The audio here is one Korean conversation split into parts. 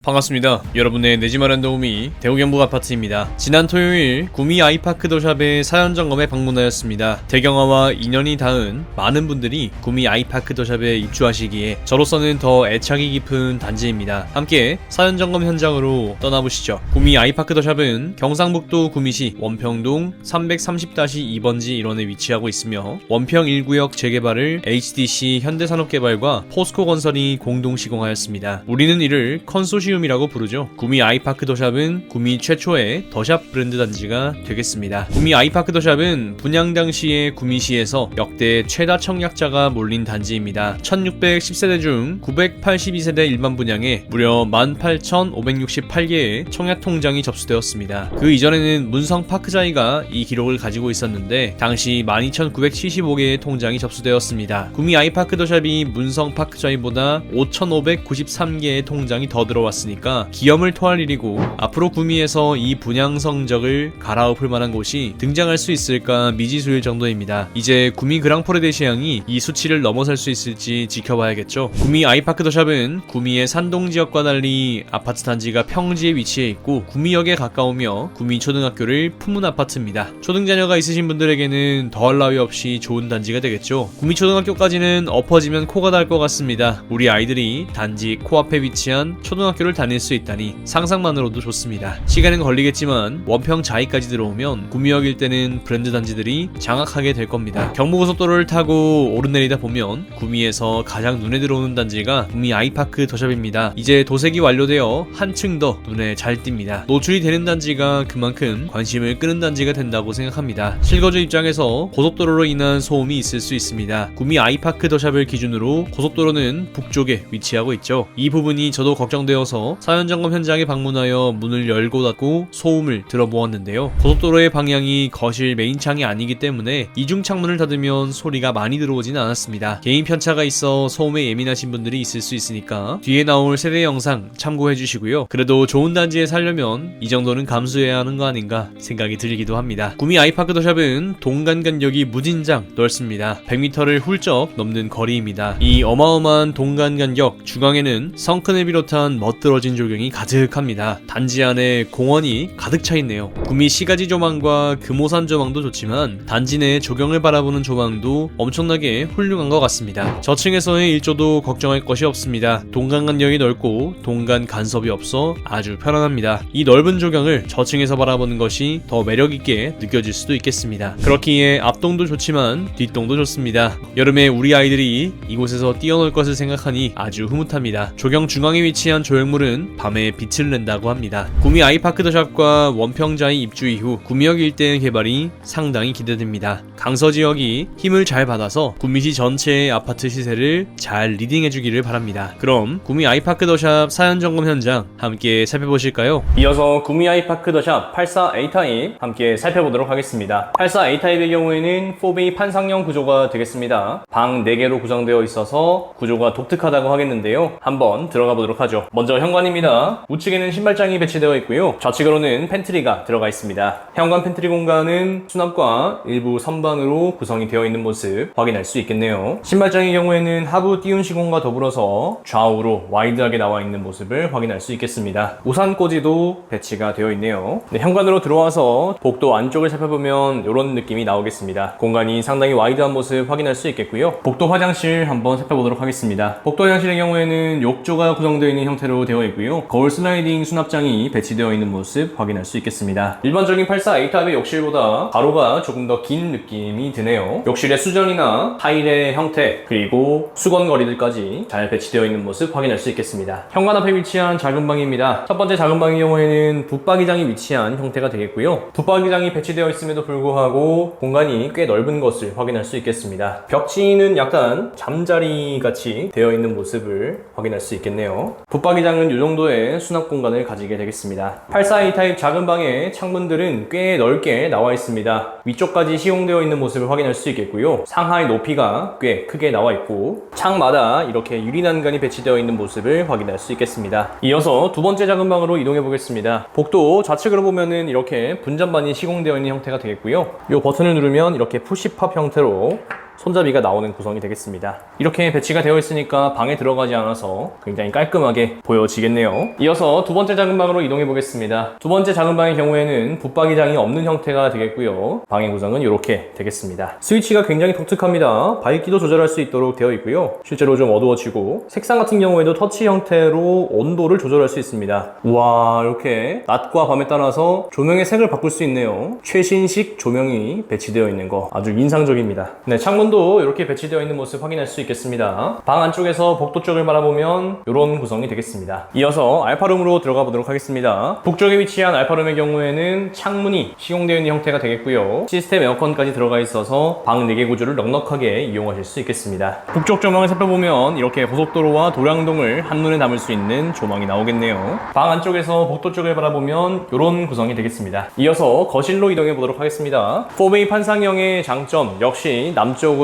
반갑습니다. 여러분의 내 집 마련 도우미 대우경북 아파트입니다. 지난 토요일 구미 아이파크 더샵의 사연점검에 방문하였습니다. 대경화와 인연이 닿은 많은 분들이 구미 아이파크 더샵에 입주하시기에 저로서는 더 애착이 깊은 단지입니다. 함께 사연점검 현장으로 떠나보시죠. 구미 아이파크 더샵은 경상북도 구미시 원평동 330-2번지 일원에 위치하고 있으며 원평 1구역 재개발을 HDC 현대산업개발과 포스코건설이 공동 시공하였습니다. 우리는 이를 컨소시엄이라고 부르죠. 구미 아이파크 더샵은 구미 최초의 더샵 브랜드 단지가 되겠습니다. 구미 아이파크 더샵은 분양 당시에 구미시에서 역대 최다 청약자가 몰린 단지입니다. 1610세대 중 982세대 일반 분양에 무려 18,568개의 청약 통장이 접수되었습니다. 그 이전에는 문성 파크자이가 이 기록을 가지고 있었는데 당시 12,975개의 통장이 접수되었습니다. 구미 아이파크 더샵이 문성 파크자이보다 5,593개의 통장이 더 들어왔습니다. 으니까 기염을 토할 일이고 앞으로 구미에서 이 분양 성적을 갈아엎을 만한 곳이 등장할 수 있을까 미지수일 정도입니다. 이제 구미 그랑포레데 시향이 이 수치를 넘어설 수 있을지 지켜봐야겠죠. 구미 아이파크 더샵은 구미의 산동지역과 달리 아파트 단지가 평지에 위치해 있고 구미역에 가까우며 구미 초등학교를 품은 아파트입니다. 초등자녀가 있으신 분들에게는 더할 나위 없이 좋은 단지가 되겠죠. 구미 초등학교까지는 엎어지면 코가 달 것 같습니다. 우리 아이들이 단지 코앞에 위치한 초등학교를 다닐 수 있다니 상상만으로도 좋습니다. 시간은 걸리겠지만 원평 자이까지 들어오면 구미역 일대는 브랜드 단지들이 장악하게 될 겁니다. 경부고속도로를 타고 오르내리다 보면 구미에서 가장 눈에 들어오는 단지가 구미 아이파크 더샵입니다. 이제 도색이 완료되어 한층 더 눈에 잘 띕니다. 노출이 되는 단지가 그만큼 관심을 끄는 단지가 된다고 생각합니다. 실거주 입장에서 고속도로로 인한 소음이 있을 수 있습니다. 구미 아이파크 더샵을 기준으로 고속도로는 북쪽에 위치하고 있죠. 이 부분이 저도 걱정되어서 사연점검 현장에 방문하여 문을 열고 닫고 소음을 들어보았는데요. 고속도로의 방향이 거실 메인창이 아니기 때문에 이중 창문을 닫으면 소리가 많이 들어오진 않았습니다. 개인 편차가 있어 소음에 예민하신 분들이 있을 수 있으니까 뒤에 나올 세대 영상 참고해 주시고요. 그래도 좋은 단지에 살려면 이 정도는 감수해야 하는 거 아닌가 생각이 들기도 합니다. 구미 아이파크 더샵은 동간 간격이 무진장 넓습니다. 100m를 훌쩍 넘는 거리입니다. 이 어마어마한 동간 간격 중앙에는 성큰을 비롯한 멋들어진 조경이 가득합니다. 단지 안에 공원이 가득 차 있네요. 구미 시가지 조망과 금오산 조망도 좋지만 단지 내 조경을 바라보는 조망도 엄청나게 훌륭한 것 같습니다. 저층에서의 일조도 걱정할 것이 없습니다. 동간 간격이 넓고 동간 간섭이 없어 아주 편안합니다. 이 넓은 조경을 저층에서 바라보는 것이 더 매력있게 느껴질 수도 있겠습니다. 그렇기에 앞동도 좋지만 뒷동도 좋습니다. 여름에 우리 아이들이 이곳에서 뛰어놀 것을 생각하니 아주 흐뭇합니다. 조경 중앙에 위치한 조형물은 밤에 빛을 낸다고 합니다. 구미 아이파크 더샵과 원평자이 입주 이후 구미역 일대 개발이 상당히 기대됩니다. 강서 지역이 힘을 잘 받아서 구미시 전체의 아파트 시세를 잘 리딩해주기를 바랍니다. 그럼 구미 아이파크 더샵 사연점검 현장 함께 살펴보실까요? 이어서 구미 아이파크 더샵 84A 타입 함께 살펴보도록 하겠습니다. 84A 타입의 경우에는 4베이 판상형 구조가 되겠습니다. 방 4개로 구성되어 있어서 구조가 독특하다고 하겠는데요. 한번 들어가 보도록 하죠. 먼저 현관입니다. 우측에는 신발장이 배치되어 있고요. 좌측으로는 팬트리가 들어가 있습니다. 현관 팬트리 공간은 수납과 일부 선반으로 구성이 되어 있는 모습 확인할 수 있겠네요. 신발장의 경우에는 하부 띄운 시공과 더불어서 좌우로 와이드하게 나와 있는 모습을 확인할 수 있겠습니다. 우산꽂이도 배치가 되어 있네요. 네, 현관으로 들어와서 복도 안쪽을 살펴보면 이런 느낌이 나오겠습니다. 공간이 상당히 와이드한 모습 확인할 수 있겠고요. 복도 화장실 한번 살펴보도록 하겠습니다. 복도 화장실의 경우에는 욕조가 구성되어 있는 형태로 되어 있고요. 거울 슬라이딩 수납장이 배치되어 있는 모습 확인할 수 있겠습니다. 일반적인 84A 타입의 욕실보다 가로가 조금 더 긴 느낌이 드네요. 욕실의 수전이나 타일의 형태 그리고 수건거리들까지 잘 배치되어 있는 모습 확인할 수 있겠습니다. 현관 앞에 위치한 작은 방입니다. 첫 번째 작은 방의 경우에는 붙박이장이 위치한 형태가 되겠고요. 붙박이장이 배치되어 있음에도 불구하고 공간이 꽤 넓은 것을 확인할 수 있겠습니다. 벽지는 약간 잠자리 같이 되어 있는 모습을 확인할 수 있겠네요. 붙박이장은 이 정도의 수납 공간을 가지게 되겠습니다. 84A 타입 작은 방의 창문들은 꽤 넓게 나와 있습니다. 위쪽까지 시공되어 있는 모습을 확인할 수 있겠고요. 상하의 높이가 꽤 크게 나와 있고 창마다 이렇게 유리 난간이 배치되어 있는 모습을 확인할 수 있겠습니다. 이어서 두 번째 작은 방으로 이동해 보겠습니다. 복도 좌측으로 보면은 이렇게 분전반이 시공되어 있는 형태가 되겠고요. 이 버튼을 누르면 이렇게 푸시팝 형태로 손잡이가 나오는 구성이 되겠습니다. 이렇게 배치가 되어 있으니까 방에 들어가지 않아서 굉장히 깔끔하게 보여지겠네요. 이어서 두 번째 작은 방으로 이동해 보겠습니다. 두 번째 작은 방의 경우에는 붙박이장이 없는 형태가 되겠고요. 방의 구성은 이렇게 되겠습니다. 스위치가 굉장히 독특합니다. 밝기도 조절할 수 있도록 되어 있고요. 실제로 좀 어두워지고, 색상 같은 경우에도 터치 형태로 온도를 조절할 수 있습니다. 우와, 이렇게 낮과 밤에 따라서 조명의 색을 바꿀 수 있네요. 최신식 조명이 배치되어 있는 거 아주 인상적입니다. 네, 창문도 이렇게 배치되어 있는 모습 확인할 수 있겠습니다. 방 안쪽에서 복도 쪽을 바라보면 이런 구성이 되겠습니다. 이어서 알파룸으로 들어가 보도록 하겠습니다. 북쪽에 위치한 알파룸의 경우에는 창문이 시공되어 있는 형태가 되겠고요. 시스템 에어컨까지 들어가 있어서 방 4개 구조를 넉넉하게 이용하실 수 있겠습니다. 북쪽 조망을 살펴보면 이렇게 고속도로와 도량동을 한눈에 담을 수 있는 조망이 나오겠네요. 방 안쪽에서 복도 쪽을 바라보면 이런 구성이 되겠습니다. 이어서 거실로 이동해 보도록 하겠습니다. 4베이 판상형의 장점 역시 남쪽으로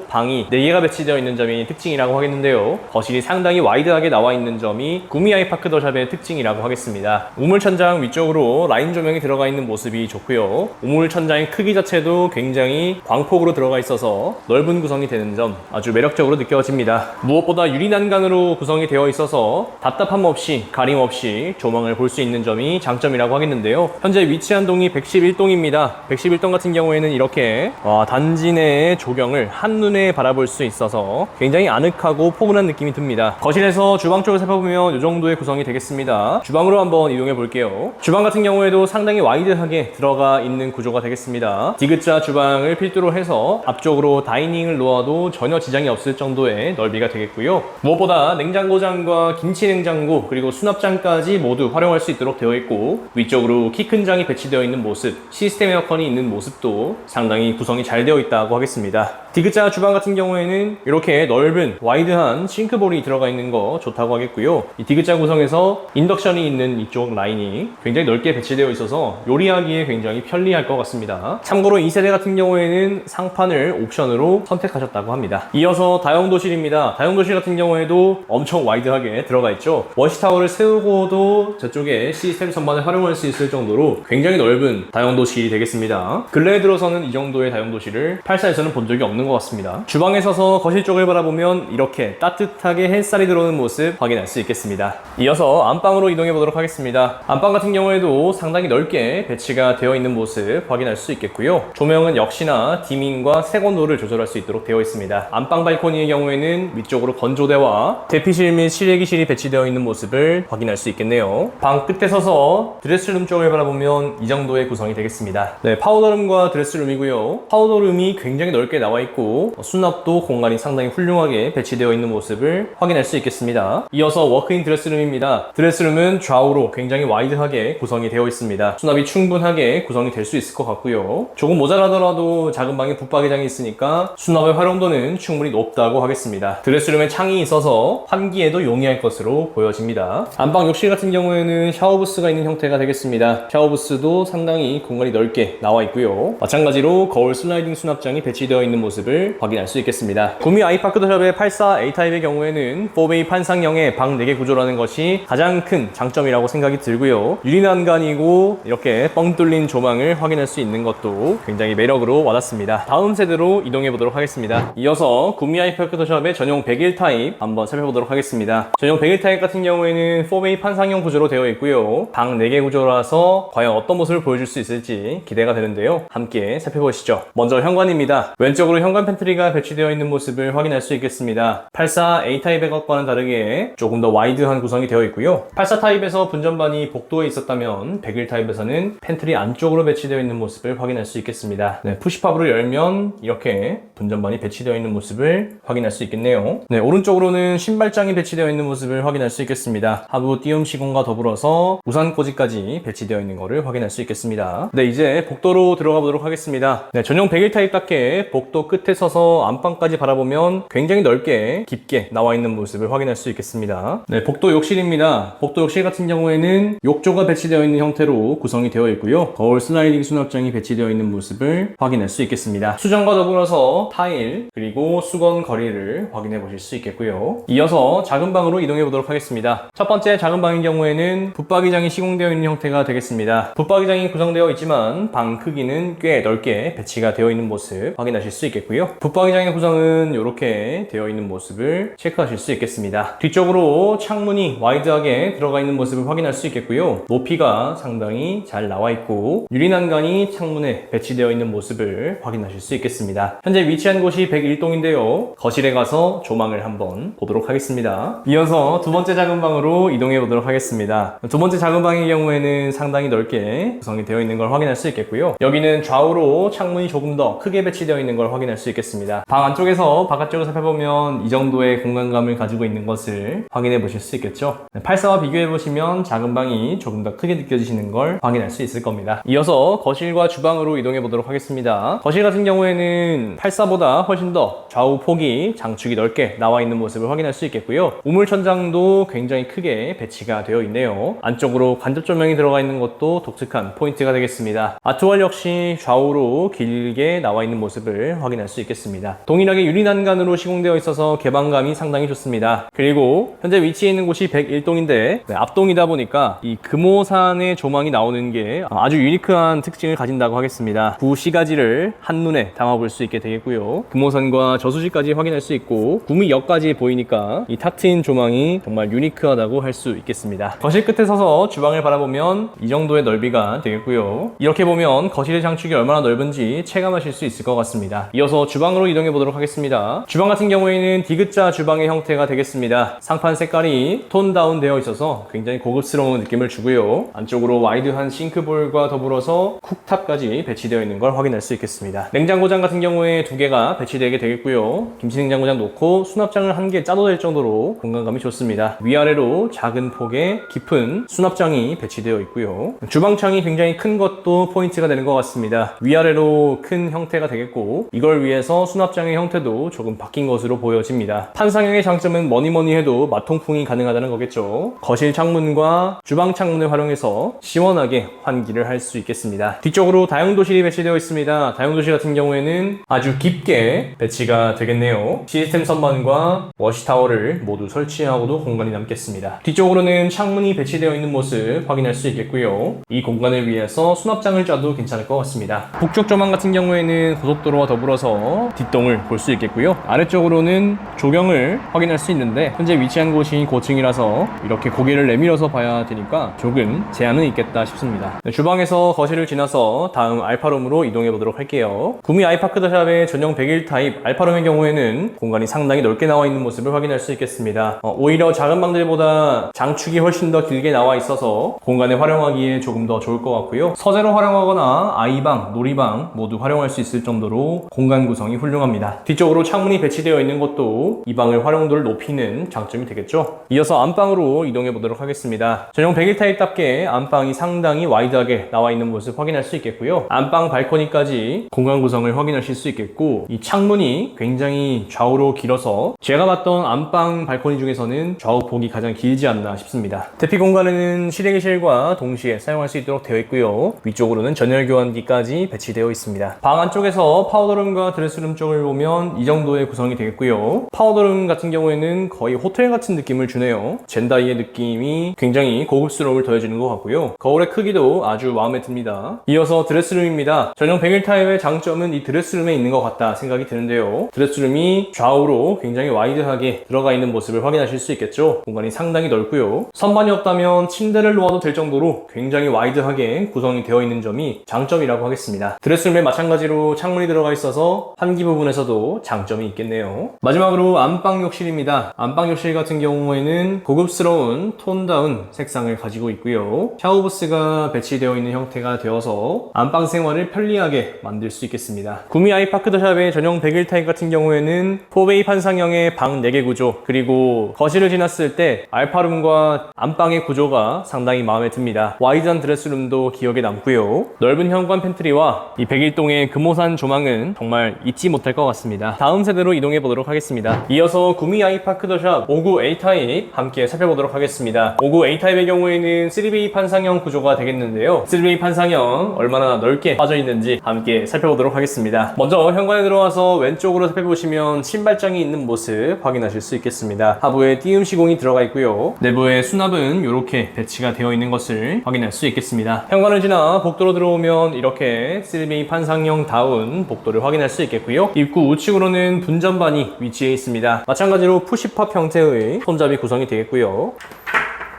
방이 4개가 배치되어 있는 점이 특징이라고 하겠는데요. 거실이 상당히 와이드하게 나와 있는 점이 구미 아이파크 더샵의 특징이라고 하겠습니다. 우물 천장 위쪽으로 라인 조명이 들어가 있는 모습이 좋고요. 우물 천장의 크기 자체도 굉장히 광폭으로 들어가 있어서 넓은 구성이 되는 점 아주 매력적으로 느껴집니다. 무엇보다 유리 난간으로 구성이 되어 있어서 답답함 없이 가림 없이 조망을 볼 수 있는 점이 장점이라고 하겠는데요. 현재 위치한 동이 111동입니다. 111동 같은 경우에는 이렇게 단지 내의 조경을 한눈에 바라볼 수 있어서 굉장히 아늑하고 포근한 느낌이 듭니다. 거실에서 주방 쪽을 살펴보면 이 정도의 구성이 되겠습니다. 주방으로 한번 이동해 볼게요. 주방 같은 경우에도 상당히 와이드하게 들어가 있는 구조가 되겠습니다. 디귿자 주방을 필두로 해서 앞쪽으로 다이닝을 놓아도 전혀 지장이 없을 정도의 넓이가 되겠고요. 무엇보다 냉장고장과 김치 냉장고 그리고 수납장까지 모두 활용할 수 있도록 되어 있고, 위쪽으로 키 큰 장이 배치되어 있는 모습, 시스템 에어컨이 있는 모습도 상당히 구성이 잘 되어 있다고 하겠습니다. 디귿자 주방 같은 경우에는 이렇게 넓은 와이드한 싱크볼이 들어가 있는 거 좋다고 하겠고요. 이 디귿자 구성에서 인덕션이 있는 이쪽 라인이 굉장히 넓게 배치되어 있어서 요리하기에 굉장히 편리할 것 같습니다. 참고로 이 세대 같은 경우에는 상판을 옵션으로 선택하셨다고 합니다. 이어서 다용도실입니다. 다용도실 같은 경우에도 엄청 와이드하게 들어가 있죠. 워시타워를 세우고도 저쪽에 시스템 선반을 활용할 수 있을 정도로 굉장히 넓은 다용도실이 되겠습니다. 근래에 들어서는 이 정도의 다용도실을 84에서는 본 적이 없는 것 같습니다. 주방에 서서 거실 쪽을 바라보면 이렇게 따뜻하게 햇살이 들어오는 모습 확인할 수 있겠습니다. 이어서 안방으로 이동해 보도록 하겠습니다. 안방 같은 경우에도 상당히 넓게 배치가 되어 있는 모습 확인할 수 있겠고요. 조명은 역시나 디밍과 색온도를 조절할 수 있도록 되어 있습니다. 안방 발코니의 경우에는 위쪽으로 건조대와 대피실 및 실외기실이 배치되어 있는 모습을 확인할 수 있겠네요. 방 끝에 서서 드레스룸 쪽을 바라보면 이 정도의 구성이 되겠습니다. 네, 파우더룸과 드레스룸이고요. 파우더룸이 굉장히 넓게 나와 있고 수납도 공간이 상당히 훌륭하게 배치되어 있는 모습을 확인할 수 있겠습니다. 이어서 워크인 드레스룸입니다. 드레스룸은 좌우로 굉장히 와이드하게 구성이 되어 있습니다. 수납이 충분하게 구성이 될 수 있을 것 같고요. 조금 모자라더라도 작은 방에 붙박이장이 있으니까 수납의 활용도는 충분히 높다고 하겠습니다. 드레스룸에 창이 있어서 환기에도 용이할 것으로 보여집니다. 안방 욕실 같은 경우에는 샤워부스가 있는 형태가 되겠습니다. 샤워부스도 상당히 공간이 넓게 나와 있고요. 마찬가지로 거울 슬라이딩 수납장이 배치되어 있는 모습을 확인할 수 있겠습니다. 구미 아이파크 더샵의 84A 타입의 경우에는 4베이 판상형의 방 4개 구조라는 것이 가장 큰 장점이라고 생각이 들고요. 유리난간이고 이렇게 뻥 뚫린 조망을 확인할 수 있는 것도 굉장히 매력으로 와닿습니다. 다음 세대로 이동해 보도록 하겠습니다. 이어서 구미 아이파크 더샵의 전용 101 타입 한번 살펴보도록 하겠습니다. 전용 101 타입 같은 경우에는 4베이 판상형 구조로 되어 있고요. 방 4개 구조라서 과연 어떤 모습을 보여줄 수 있을지 기대가 되는데요. 함께 살펴보시죠. 먼저 현관입니다. 왼쪽으로 현관 팬트리가 배치되어 있는 모습을 확인할 수 있겠습니다. 84A 타입의 것과는 다르게 조금 더 와이드한 구성이 되어 있고요. 84 타입에서 분전반이 복도에 있었다면 101 타입에서는 팬트리 안쪽으로 배치되어 있는 모습을 확인할 수 있겠습니다. 네, 푸시팝으로 열면 이렇게 분전반이 배치되어 있는 모습을 확인할 수 있겠네요. 네, 오른쪽으로는 신발장이 배치되어 있는 모습을 확인할 수 있겠습니다. 하부 띄움 시공과 더불어서 우산꽂이까지 배치되어 있는 것을 확인할 수 있겠습니다. 네, 이제 복도로 들어가 보도록 하겠습니다. 네, 전용 101 타입답게 복도 끝에 서서 안방까지 바라보면 굉장히 넓게 깊게 나와 있는 모습을 확인할 수 있겠습니다. 네, 복도 욕실입니다. 복도 욕실 같은 경우에는 욕조가 배치되어 있는 형태로 구성이 되어 있고요. 거울 슬라이딩 수납장이 배치되어 있는 모습을 확인할 수 있겠습니다. 수전과 더불어서 타일 그리고 수건 거리를 확인해 보실 수 있겠고요. 이어서 작은 방으로 이동해 보도록 하겠습니다. 첫 번째 작은 방인 경우에는 붙박이장이 시공되어 있는 형태가 되겠습니다. 붙박이장이 구성되어 있지만 방 크기는 꽤 넓게 배치가 되어 있는 모습 확인하실 수 있겠고요. 있겠고요. 붙박이장의 구성은 이렇게 되어 있는 모습을 체크하실 수 있겠습니다. 뒤쪽으로 창문이 와이드하게 들어가 있는 모습을 확인할 수 있겠고요. 높이가 상당히 잘 나와 있고 유리난간이 창문에 배치되어 있는 모습을 확인하실 수 있겠습니다. 현재 위치한 곳이 101동인데요. 거실에 가서 조망을 한번 보도록 하겠습니다. 이어서 두 번째 작은 방으로 이동해 보도록 하겠습니다. 두 번째 작은 방의 경우에는 상당히 넓게 구성이 되어 있는 걸 확인할 수 있겠고요. 여기는 좌우로 창문이 조금 더 크게 배치되어 있는 걸 확인할 수 있겠습니다. 방 안쪽에서 바깥쪽을 살펴보면 이 정도의 공간감을 가지고 있는 것을 확인해 보실 수 있겠죠. 84와 비교해 보시면 작은 방이 조금 더 크게 느껴지시는 걸 확인할 수 있을 겁니다. 이어서 거실과 주방으로 이동해 보도록 하겠습니다. 거실 같은 경우에는 84보다 훨씬 더 좌우 폭이 장축이 넓게 나와 있는 모습을 확인할 수 있겠고요. 우물 천장도 굉장히 크게 배치가 되어 있네요. 안쪽으로 간접 조명이 들어가 있는 것도 독특한 포인트가 되겠습니다. 아트월 역시 좌우로 길게 나와 있는 모습을 확인할 수 있겠습니다. 동일하게 유리난간으로 시공되어 있어서 개방감이 상당히 좋습니다. 그리고 현재 위치해 있는 곳이 101동인데 앞동이다 보니까 이 금오산의 조망이 나오는 게 아주 유니크한 특징을 가진다고 하겠습니다. 구시가지를 한눈에 담아볼 수 있게 되겠고요. 금오산과 저수지까지 확인할 수 있고 구미역까지 보이니까 이 탁 트인 조망이 정말 유니크하다고 할 수 있겠습니다. 거실 끝에 서서 주방을 바라보면 이 정도의 넓이가 되겠고요. 이렇게 보면 거실의 장축이 얼마나 넓은지 체감하실 수 있을 것 같습니다. 이어서 주방으로 이동해 보도록 하겠습니다. 주방 같은 경우에는 디귿자 주방의 형태가 되겠습니다. 상판 색깔이 톤 다운 되어 있어서 굉장히 고급스러운 느낌을 주고요. 안쪽으로 와이드한 싱크볼과 더불어서 쿡탑까지 배치되어 있는 걸 확인할 수 있겠습니다. 냉장고장 같은 경우에 두 개가 배치되게 되겠고요. 김치냉장고장 놓고 수납장을 한 개 짜도 될 정도로 공간감이 좋습니다. 위아래로 작은 폭의 깊은 수납장이 배치되어 있고요. 주방창이 굉장히 큰 것도 포인트가 되는 것 같습니다. 위아래로 큰 형태가 되겠고 이걸 위해서 수납장의 형태도 조금 바뀐 것으로 보여집니다. 판상형의 장점은 뭐니뭐니 해도 마통풍이 가능하다는 거겠죠. 거실 창문과 주방 창문을 활용해서 시원하게 환기를 할 수 있겠습니다. 뒤쪽으로 다용도실이 배치되어 있습니다. 다용도실 같은 경우에는 아주 깊게 배치가 되겠네요. 시스템 선반과 워시타워를 모두 설치하고도 공간이 남겠습니다. 뒤쪽으로는 창문이 배치되어 있는 모습 확인할 수 있겠고요. 이 공간을 위해서 수납장을 짜도 괜찮을 것 같습니다. 북쪽 조망 같은 경우에는 고속도로와 더불어서 뒷동을 볼 수 있겠고요. 아래쪽으로는 조경을 확인할 수 있는데 현재 위치한 곳이 고층이라서 이렇게 고개를 내밀어서 봐야 되니까 조금 제한은 있겠다 싶습니다. 주방에서 거실을 지나서 다음 알파룸으로 이동해 보도록 할게요. 구미 아이파크 더샵의 전용 101 타입 알파룸의 경우에는 공간이 상당히 넓게 나와 있는 모습을 확인할 수 있겠습니다. 오히려 작은 방들보다 장축이 훨씬 더 길게 나와 있어서 공간에 활용하기에 조금 더 좋을 것 같고요. 서재로 활용하거나 아이방, 놀이방 모두 활용할 수 있을 정도로 공간 구성이 훌륭합니다. 뒤쪽으로 창문이 배치되어 있는 것도 이 방의 활용도를 높이는 장점이 되겠죠. 이어서 안방으로 이동해 보도록 하겠습니다. 전용 101 타입답게 안방이 상당히 와이드하게 나와 있는 모습 확인할 수 있겠고요. 안방 발코니까지 공간 구성을 확인하실 수 있겠고 이 창문이 굉장히 좌우로 길어서 제가 봤던 안방 발코니 중에서는 좌우 폭이 가장 길지 않나 싶습니다. 대피 공간에는 실외기실과 동시에 사용할 수 있도록 되어 있고요. 위쪽으로는 전열 교환기까지 배치되어 있습니다. 방 안쪽에서 파우더룸과 드레스룸 쪽을 보면 이 정도의 구성이 되겠고요. 파우더룸 같은 경우에는 거의 호텔 같은 느낌을 주네요. 젠다이의 느낌이 굉장히 고급스러움을 더해주는 것 같고요. 거울의 크기도 아주 마음에 듭니다. 이어서 드레스룸입니다. 전용 101 타입의 장점은 이 드레스룸에 있는 것 같다 생각이 드는데요. 드레스룸이 좌우로 굉장히 와이드하게 들어가 있는 모습을 확인하실 수 있겠죠. 공간이 상당히 넓고요. 선반이 없다면 침대를 놓아도 될 정도로 굉장히 와이드하게 구성이 되어 있는 점이 장점이라고 하겠습니다. 드레스룸에 마찬가지로 창문이 들어가 있어서 환기 부분에서도 장점이 있겠네요. 마지막으로 안방 욕실입니다. 안방 욕실 같은 경우에는 고급스러운 톤다운 색상을 가지고 있고요. 샤워부스가 배치되어 있는 형태가 되어서 안방 생활을 편리하게 만들 수 있겠습니다. 구미 아이파크 더샵의 전용 101 타입 같은 경우에는 4베이 판상형의 방 4개 구조 그리고 거실을 지났을 때 알파룸과 안방의 구조가 상당히 마음에 듭니다. 와이드한 드레스룸도 기억에 남고요. 넓은 현관 팬트리와 이 101동의 금오산 조망은 정말 잊지 못할 것 같습니다. 다음 세대로 이동해 보도록 하겠습니다. 이어서 구미 아이파크 더샵 59A 타입 함께 살펴보도록 하겠습니다. 59A 타입의 경우에는 3베이 판상형 구조가 되겠는데요. 3베이 판상형 얼마나 넓게 빠져 있는지 함께 살펴보도록 하겠습니다. 먼저 현관에 들어와서 왼쪽으로 살펴보시면 신발장이 있는 모습 확인하실 수 있겠습니다. 하부에 띄움 시공이 들어가 있고요. 내부에 수납은 이렇게 배치가 되어 있는 것을 확인할 수 있겠습니다. 현관을 지나 복도로 들어오면 이렇게 3베이 판상형 다운 복도를 확인할 수 수 있겠고요. 입구 우측으로는 분전반이 위치해 있습니다. 마찬가지로 푸시팝 형태의 손잡이 구성이 되겠고요.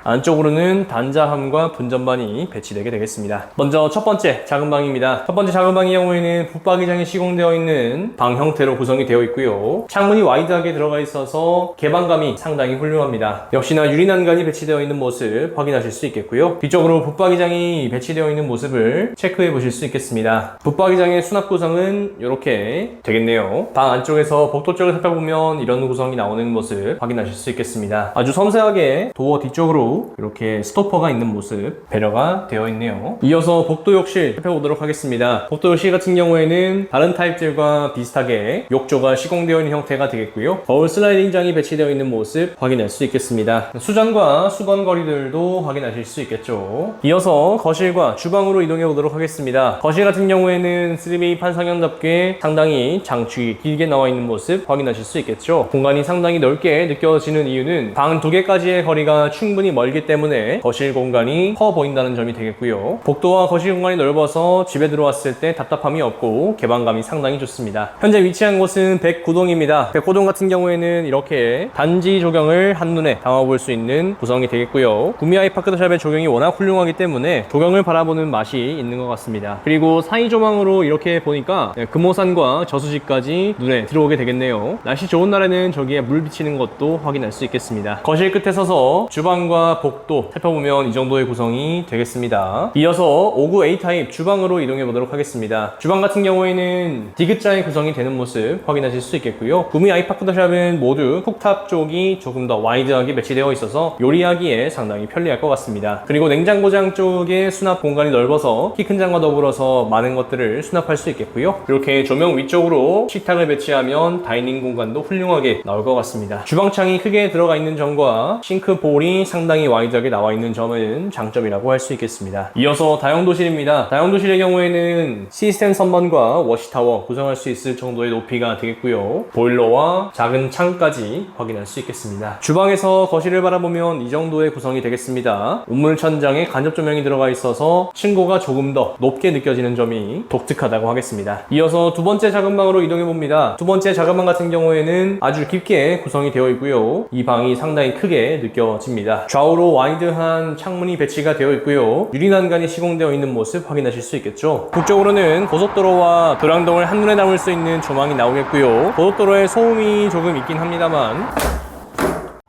안쪽으로는 단자함과 분전반이 배치되게 되겠습니다. 먼저 첫 번째 작은 방입니다. 첫 번째 작은 방의 경우에는 붙박이장이 시공되어 있는 방 형태로 구성이 되어 있고요. 창문이 와이드하게 들어가 있어서 개방감이 상당히 훌륭합니다. 역시나 유리난간이 배치되어 있는 모습 확인하실 수 있겠고요. 뒤쪽으로 붙박이장이 배치되어 있는 모습을 체크해 보실 수 있겠습니다. 붙박이장의 수납 구성은 이렇게 되겠네요. 방 안쪽에서 복도 쪽을 살펴보면 이런 구성이 나오는 모습 확인하실 수 있겠습니다. 아주 섬세하게 도어 뒤쪽으로 이렇게 스토퍼가 있는 모습 배려가 되어 있네요. 이어서 복도 욕실 살펴보도록 하겠습니다. 복도 욕실 같은 경우에는 다른 타입들과 비슷하게 욕조가 시공되어 있는 형태가 되겠고요. 거울 슬라이딩장이 배치되어 있는 모습 확인할 수 있겠습니다. 수전과 수건 거리들도 확인하실 수 있겠죠. 이어서 거실과 주방으로 이동해 보도록 하겠습니다. 거실 같은 경우에는 3베이 판상형답게 상당히 장축이 길게 나와 있는 모습 확인하실 수 있겠죠. 공간이 상당히 넓게 느껴지는 이유는 방 2개까지의 거리가 충분히 멀기 때문에 거실 공간이 커 보인다는 점이 되겠고요. 복도와 거실 공간이 넓어서 집에 들어왔을 때 답답함이 없고 개방감이 상당히 좋습니다. 현재 위치한 곳은 109동입니다. 109동 같은 경우에는 이렇게 단지 조경을 한눈에 담아볼 수 있는 구성이 되겠고요. 구미 아이파크 더샵의 조경이 워낙 훌륭하기 때문에 조경을 바라보는 맛이 있는 것 같습니다. 그리고 사이 조망으로 이렇게 보니까 금호산과 저수지까지 눈에 들어오게 되겠네요. 날씨 좋은 날에는 저기에 물 비치는 것도 확인할 수 있겠습니다. 거실 끝에 서서 주방과 복도 살펴보면 이 정도의 구성이 되겠습니다. 이어서 59 A타입 주방으로 이동해 보도록 하겠습니다. 주방 같은 경우에는 디귿자의 구성이 되는 모습 확인하실 수 있겠고요. 구미 아이파크 더샵은 모두 쿡탑 쪽이 조금 더 와이드하게 배치되어 있어서 요리하기에 상당히 편리할 것 같습니다. 그리고 냉장고장 쪽에 수납 공간이 넓어서 키 큰 장과 더불어서 많은 것들을 수납할 수 있겠고요. 이렇게 조명 위쪽으로 식탁을 배치하면 다이닝 공간도 훌륭하게 나올 것 같습니다. 주방창이 크게 들어가 있는 점과 싱크볼이 상당히 와이드하게 나와 있는 점은 장점이라고 할 수 있겠습니다. 이어서 다용도실입니다. 다용도실의 경우에는 시스템 선반과 워시타워 구성할 수 있을 정도의 높이가 되겠고요. 보일러와 작은 창까지 확인할 수 있겠습니다. 주방에서 거실을 바라보면 이 정도의 구성이 되겠습니다. 우물 천장에 간접 조명이 들어가 있어서 층고가 조금 더 높게 느껴지는 점이 독특하다고 하겠습니다. 이어서 두 번째 작은 방으로 이동해 봅니다. 두 번째 작은 방 같은 경우에는 아주 깊게 구성이 되어 있고요. 이 방이 상당히 크게 느껴집니다. 좌우로 와이드한 창문이 배치가 되어 있고요. 유리난간이 시공되어 있는 모습 확인하실 수 있겠죠. 북쪽으로는 고속도로와 도량동을 한눈에 담을 수 있는 조망이 나오겠고요. 고속도로에 소음이 조금 있긴 합니다만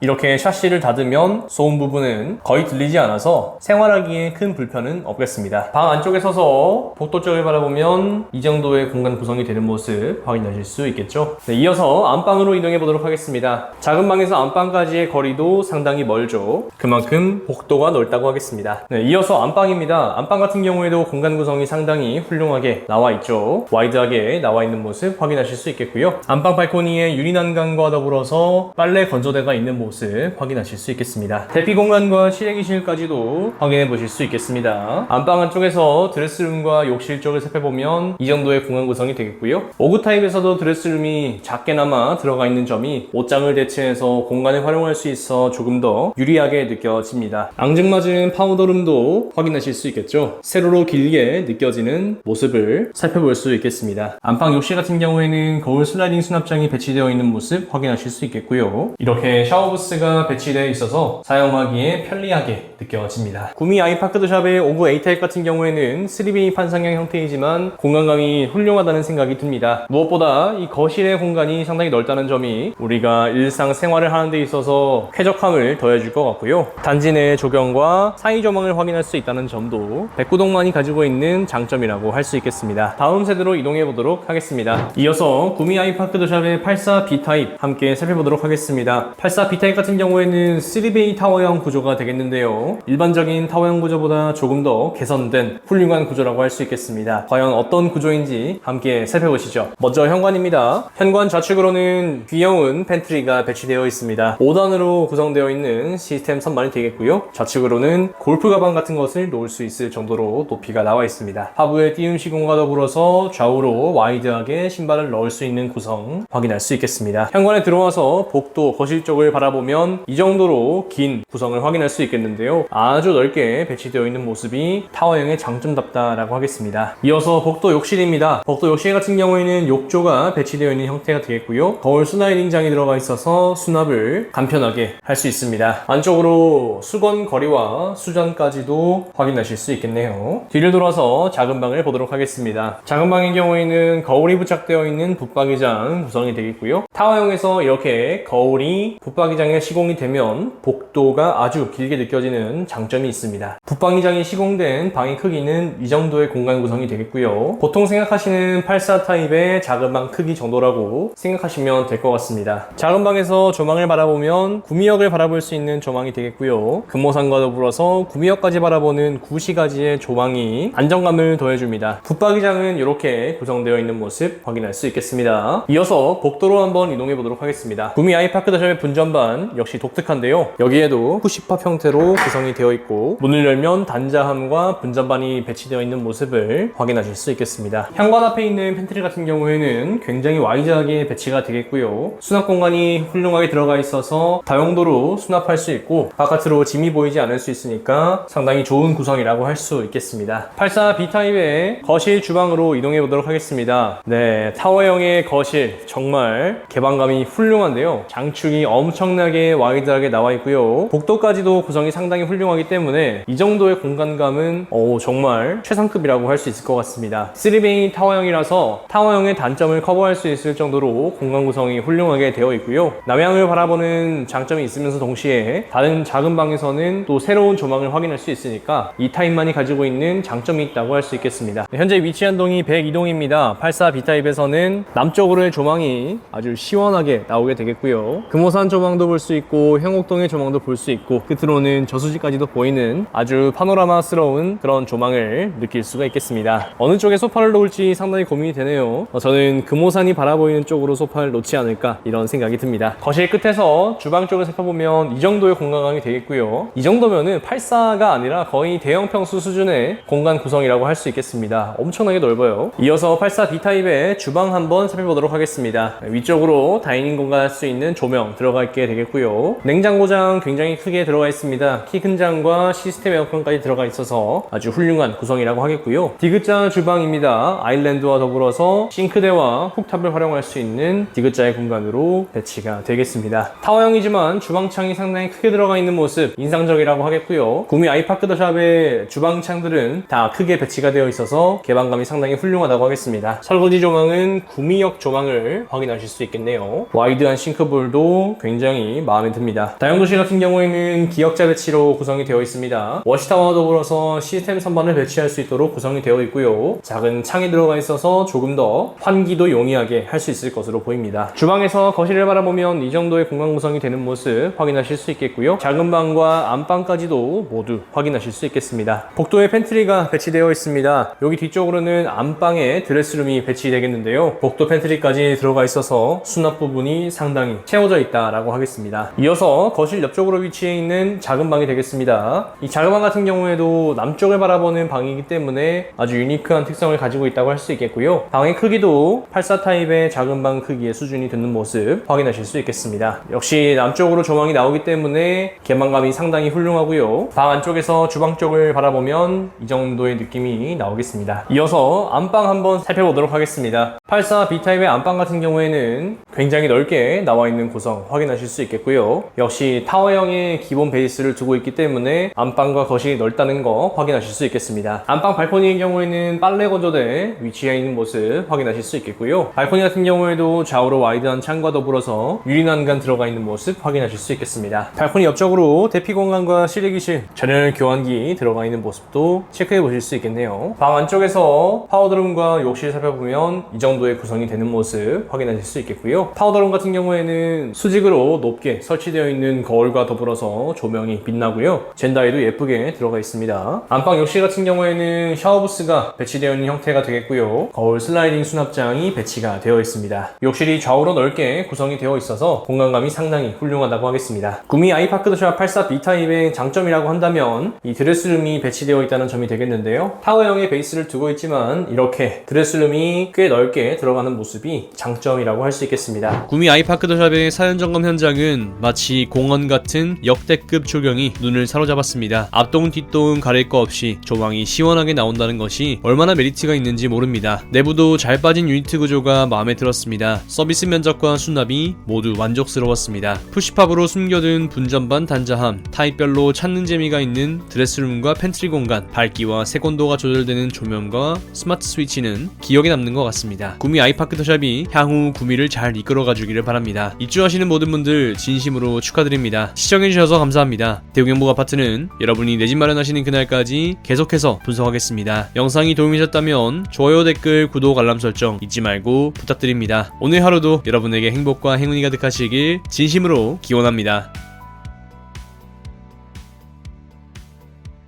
이렇게 샤시를 닫으면 소음 부분은 거의 들리지 않아서 생활하기에 큰 불편은 없겠습니다. 방 안쪽에 서서 복도 쪽을 바라보면 이 정도의 공간 구성이 되는 모습 확인하실 수 있겠죠. 네, 이어서 안방으로 이동해 보도록 하겠습니다. 작은 방에서 안방까지의 거리도 상당히 멀죠. 그만큼 복도가 넓다고 하겠습니다. 네, 이어서 안방입니다. 안방 같은 경우에도 공간 구성이 상당히 훌륭하게 나와 있죠. 와이드하게 나와 있는 모습 확인하실 수 있겠고요. 안방 발코니에 유리난간과 더불어서 빨래 건조대가 있는 모습 확인하실 수 있겠습니다. 대피 공간과 실외기실까지도 확인해 보실 수 있겠습니다. 안방 안쪽에서 드레스룸과 욕실 쪽을 살펴보면 이 정도의 공간 구성이 되겠고요. 59 타입에서도 드레스룸이 작게나마 들어가 있는 점이 옷장을 대체해서 공간을 활용할 수 있어 조금 더 유리하게 느껴집니다. 앙증맞은 파우더룸도 확인하실 수 있겠죠. 세로로 길게 느껴지는 모습을 살펴볼 수 있겠습니다. 안방 욕실 같은 경우에는 거울 슬라이딩 수납장이 배치되어 있는 모습 확인하실 수 있겠고요. 이렇게 샤워부스 가 배치되어 있어서 사용하기에 편리하게 느껴집니다. 구미 아이파크 더샵의 59 A타입 같은 경우에는 3B 판상형 형태이지만 공간감이 훌륭하다는 생각이 듭니다. 무엇보다 이 거실의 공간이 상당히 넓다는 점이 우리가 일상생활을 하는 데 있어서 쾌적함을 더해줄 것 같고요. 단지 내 조경과 사이 조망을 확인할 수 있다는 점도 109동만이 가지고 있는 장점이라고 할 수 있겠습니다. 다음 세대로 이동해 보도록 하겠습니다. 이어서 구미 아이파크 더샵의 84 B타입 함께 살펴보도록 하겠습니다. 84 B타입 같은 경우에는 3베이 타워형 구조가 되겠는데요. 일반적인 타워형 구조보다 조금 더 개선된 훌륭한 구조라고 할 수 있겠습니다. 과연 어떤 구조인지 함께 살펴보시죠. 먼저 현관입니다. 현관 좌측으로는 귀여운 팬트리가 배치되어 있습니다. 5단으로 구성되어 있는 시스템 선반이 되겠고요. 좌측으로는 골프 가방 같은 것을 놓을 수 있을 정도로 높이가 나와 있습니다. 하부에 띄움 시공과 더불어서 좌우로 와이드하게 신발을 넣을 수 있는 구성 확인할 수 있겠습니다. 현관에 들어와서 복도, 거실 쪽을 바라보면 바라보면 이 정도로 긴 구성을 확인할 수 있겠는데요. 아주 넓게 배치되어 있는 모습이 타워형의 장점답다라고 하겠습니다. 이어서 복도 욕실입니다. 복도 욕실 같은 경우에는 욕조가 배치되어 있는 형태가 되겠고요. 거울 슬라이딩장이 들어가 있어서 수납을 간편하게 할 수 있습니다. 안쪽으로 수건 거리와 수전까지도 확인하실 수 있겠네요. 뒤를 돌아서 작은 방을 보도록 하겠습니다. 작은 방의 경우에는 거울이 부착되어 있는 붙박이장 구성이 되겠고요. 타워형에서 이렇게 거울이 붙박이장에 시공이 되면 복도가 아주 길게 느껴지는 장점이 있습니다. 붙박이장이 시공된 방의 크기는 이 정도의 공간 구성이 되겠고요. 보통 생각하시는 84 타입의 작은 방 크기 정도라고 생각하시면 될 것 같습니다. 작은 방에서 조망을 바라보면 구미역을 바라볼 수 있는 조망이 되겠고요. 금호산과 더불어서 구미역까지 바라보는 9시가지의 조망이 안정감을 더해줍니다. 붙박이장은 이렇게 구성되어 있는 모습 확인할 수 있겠습니다. 이어서 복도로 한번 이동해 보도록 하겠습니다. 구미 아이파크 더샵의 분전반 역시 독특한데요. 여기에도 푸시팝 형태로 구성이 되어 있고 문을 열면 단자함과 분전반이 배치되어 있는 모습을 확인하실 수 있겠습니다. 현관 앞에 있는 팬트리 같은 경우에는 굉장히 와이드하게 배치가 되겠고요. 수납 공간이 훌륭하게 들어가 있어서 다용도로 수납할 수 있고 바깥으로 짐이 보이지 않을 수 있으니까 상당히 좋은 구성이라고 할 수 있겠습니다. 84 B타입의 거실 주방으로 이동해 보도록 하겠습니다. 네, 타워형의 거실 정말 개방감이 훌륭한데요. 장축이 엄청나게 와이드하게 나와 있고요. 복도까지도 구성이 상당히 훌륭하기 때문에 이 정도의 공간감은 정말 최상급이라고 할 수 있을 것 같습니다. 3베이 타워형이라서 타워형의 단점을 커버할 수 있을 정도로 공간 구성이 훌륭하게 되어 있고요. 남향을 바라보는 장점이 있으면서 동시에 다른 작은 방에서는 또 새로운 조망을 확인할 수 있으니까 이 타입만이 가지고 있는 장점이 있다고 할 수 있겠습니다. 현재 위치한 동이 102동입니다. 84 B타입에서는 남쪽으로의 조망이 아주 시원하게 나오게 되겠고요. 금호산 조망도 볼 수 있고 형옥동의 조망도 볼 수 있고 끝으로는 저수지까지도 보이는 아주 파노라마스러운 그런 조망을 느낄 수가 있겠습니다. 어느 쪽에 소파를 놓을지 상당히 고민이 되네요. 저는 금호산이 바라보이는 쪽으로 소파를 놓지 않을까 이런 생각이 듭니다. 거실 끝에서 주방 쪽을 살펴보면 이 정도의 공간감이 되겠고요. 이 정도면은 84가 아니라 거의 대형 평수 수준의 공간 구성이라고 할 수 있겠습니다. 엄청나게 넓어요. 이어서 84 B타입의 주방 한번 살펴보도록 하겠습니다. 위쪽으로 다이닝 공간 할 수 있는 조명 들어가 있게 되겠고요. 냉장고장 굉장히 크게 들어가 있습니다. 키 큰 장과 시스템 에어컨까지 들어가 있어서 아주 훌륭한 구성이라고 하겠고요. 디귿자 주방입니다. 아일랜드와 더불어서 싱크대와 쿡탑을 활용할 수 있는 디귿자의 공간으로 배치가 되겠습니다. 타워형이지만 주방창이 상당히 크게 들어가 있는 모습 인상적이라고 하겠고요. 구미 아이파크 더샵의 주방창들은 다 크게 배치가 되어 있어서 개방감이 상당히 훌륭하다고 하겠습니다. 설거지 조망은 구미역 조망을 확인하실 수 있겠네요. 와이드한 싱크볼도 굉장히 마음에 듭니다. 다용도실 같은 경우에는 기역자 배치로 구성이 되어 있습니다. 워시타워와 더불어서 시스템 선반을 배치할 수 있도록 구성이 되어 있고요. 작은 창이 들어가 있어서 조금 더 환기도 용이하게 할 수 있을 것으로 보입니다. 주방에서 거실을 바라보면 이 정도의 공간 구성이 되는 모습 확인하실 수 있겠고요. 작은 방과 안방까지도 모두 확인하실 수 있겠습니다. 복도에 팬트리가 배치되어 있습니다. 여기 뒤쪽으로는 안방에 드레스룸이 배치되겠는데요. 복도 팬트리까지 들어가 있어서 수납 부분이 상당히 채워져 있다라고 하겠습니다. 이어서 거실 옆쪽으로 위치해 있는 작은 방이 되겠습니다. 이 작은 방 같은 경우에도 남쪽을 바라보는 방이기 때문에 아주 유니크한 특성을 가지고 있다고 할 수 있겠고요. 방의 크기도 84 타입의 작은 방 크기의 수준이 되는 모습 확인하실 수 있겠습니다. 역시 남쪽으로 조망이 나오기 때문에 개방감이 상당히 훌륭하고요. 방 안쪽에서 주방 쪽을 바라보면 이 정도의 느낌이 나오겠습니다. 이어서 안방 한번 살펴보도록 하겠습니다. 84 B타입의 안방 같은 경우에는 굉장히 넓게 나와 있는 구성 확인하실 수 있겠고요. 역시 타워형의 기본 베이스를 두고 있기 때문에 안방과 거실이 넓다는 거 확인하실 수 있겠습니다. 안방 발코니의 경우에는 빨래 건조대 위치해 있는 모습 확인하실 수 있겠고요. 발코니 같은 경우에도 좌우로 와이드한 창과 더불어서 유리난간 들어가 있는 모습 확인하실 수 있겠습니다. 발코니 옆쪽으로 대피 공간과 실외기실, 전열 교환기 들어가 있는 모습도 체크해 보실 수 있겠네요. 방 안쪽에서 파우더룸과 욕실 살펴보면 이 정도의 구성이 되는 모습 확인하실 수 있겠고요. 파우더룸 같은 경우에는 수직으로 높게 설치되어 있는 거울과 더불어서 조명이 빛나고요. 젠다이도 예쁘게 들어가 있습니다. 안방 욕실 같은 경우에는 샤워부스가 배치되어 있는 형태가 되겠고요. 거울 슬라이딩 수납장이 배치가 되어 있습니다. 욕실이 좌우로 넓게 구성이 되어 있어서 공간감이 상당히 훌륭하다고 하겠습니다. 구미 아이파크 더샵 84 B타입의 장점이라고 한다면 이 드레스룸이 배치되어 있다는 점이 되겠는데요. 타워형의 베이스를 두고 있지만 이렇게 드레스룸이 꽤 넓게 꼼꼼하게 들어가는 모습이 장점이라고 할 수 있겠습니다. 구미 아이파크 더샵의 사연점검 현장은 마치 공원 같은 역대급 조경이 눈을 사로잡았습니다. 앞동 뒷동 가릴 거 없이 조망이 시원하게 나온다는 것이 얼마나 메리트가 있는지 모릅니다. 내부도 잘 빠진 유니트 구조가 마음에 들었습니다. 서비스 면적과 수납이 모두 만족스러웠습니다. 푸시팝으로 숨겨둔 분전반 단자함, 타입별로 찾는 재미가 있는 드레스룸과 팬트리 공간, 밝기와 색온도가 조절되는 조명과 스마트 스위치는 기억에 남는 것 같습니다. 구미 아이파크 더샵이 향후 구미를 잘 이끌어가주기를 바랍니다. 입주하시는 모든 분들 진심으로 축하드립니다. 시청해주셔서 감사합니다. 대우경북 아파트는 여러분이 내 집 마련하시는 그날까지 계속해서 분석하겠습니다. 영상이 도움이 되셨다면 좋아요, 댓글, 구독, 알람 설정 잊지 말고 부탁드립니다. 오늘 하루도 여러분에게 행복과 행운이 가득하시길 진심으로 기원합니다.